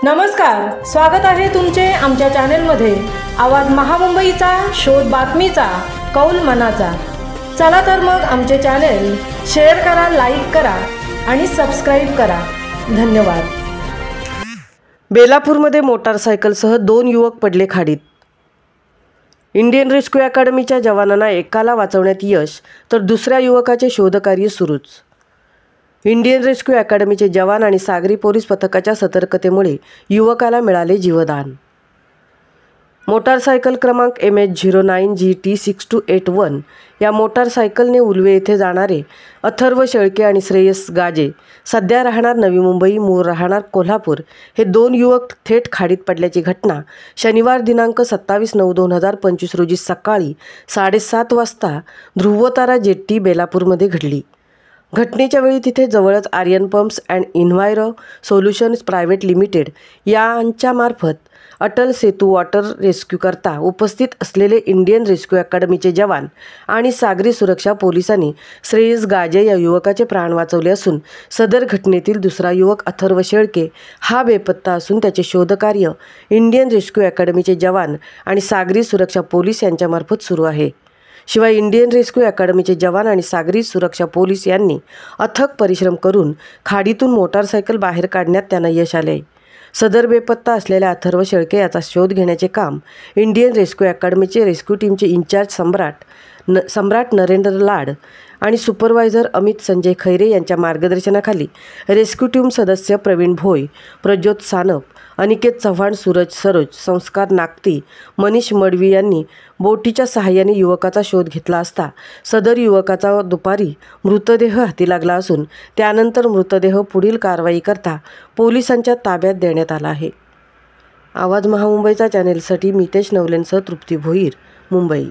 नमस्कार, स्वागत आहे तुमचे आमच्या चॅनेलमध्ये। आवाज महामुंबईचा, शोध बातमीचा, कौल मनाचा। चला तर मग आमचे चॅनेल शेअर करा, लाईक करा आणि सबस्क्राइब करा। धन्यवाद। बेलापूरमध्ये मोटारसायकलसह 2 युवक पडले खाडीत। इंडियन रेस्क्यू अकॅडमीच्या जवानांना एकाला वाचवण्यात यश, तर दुसऱ्या युवकाचे शोधकार्य सुरूच। इंडियन रेस्क्यू अकॅडमीचे जवान आणि सागरी पोलीस पथकाच्या सतर्कतेमुळे युवकाला मिळाले जीवदान। मोटारसायकल क्रमांक MH09GT6281 या मोटारसायकलने उलवे येथे जाणारे अथर्व शेळके आणि श्रेयस गाजे, सध्या राहणार नवी मुंबई, मूळ राहणार कोल्हापूर, हे 2 युवक थेट खाडीत पडल्याची घटना शनिवार दिनांक 27/9/2025 रोजी सकाळी 7:30 वाजता ध्रुवतारा जेट्टी बेलापूरमध्ये घडली। घटनेच्या वेळी तिथे जवळच Aryan pumps and enviro solutions private limited यांच्यामार्फत अटल सेतू वॉटर रेस्क्यू करता उपस्थित असलेले इंडियन रेस्क्यू अकॅडमीचे जवान आणि सागरी सुरक्षा पोलिसांनी श्रेयस गाजे या युवकाचे प्राण वाचवले असून, सदर घटनेतील दुसरा युवक अथर्व शेळके हा बेपत्ता असून त्याचे शोधकार्य इंडियन रेस्क्यू अकॅडमीचे जवान आणि सागरी सुरक्षा पोलीस यांच्यामार्फत सुरू आहे। शिवाय इंडियन रेस्क्यू अकॅडमीचे जवान आणि सागरी सुरक्षा पोलीस यांनी अथक परिश्रम करून खाडीतून मोटारसायकल बाहेर काढण्यात त्यांना यश आले। सदर बेपत्ता असलेल्या अथर्व शेळके याचा शोध घेण्याचे काम इंडियन रेस्क्यू अकॅडमीचे रेस्क्यू टीमचे इंचार्ज सम्राट नरेंद्र लाड आणि सुपरवायझर अमित संजय खैरे यांच्या मार्गदर्शनाखाली रेस्क्यू टीम सदस्य प्रवीण भोई, प्रज्योत सानप, अनिकेत चव्हाण, सूरज सरोज, संस्कार नागती, मनीष मडवी यांनी बोटीच्या सहाय्याने युवकाचा शोध घेतला असता सदर युवकाचा दुपारी मृतदेह हाती लागला असून त्यानंतर मृतदेह पुढील कारवाई करता पोलिसांच्या ताब्यात देण्यात आला आहे। आवाज महामुंबईचा चॅनेलसाठी मितेश नवलेंसह तृप्ती भोईर, मुंबई।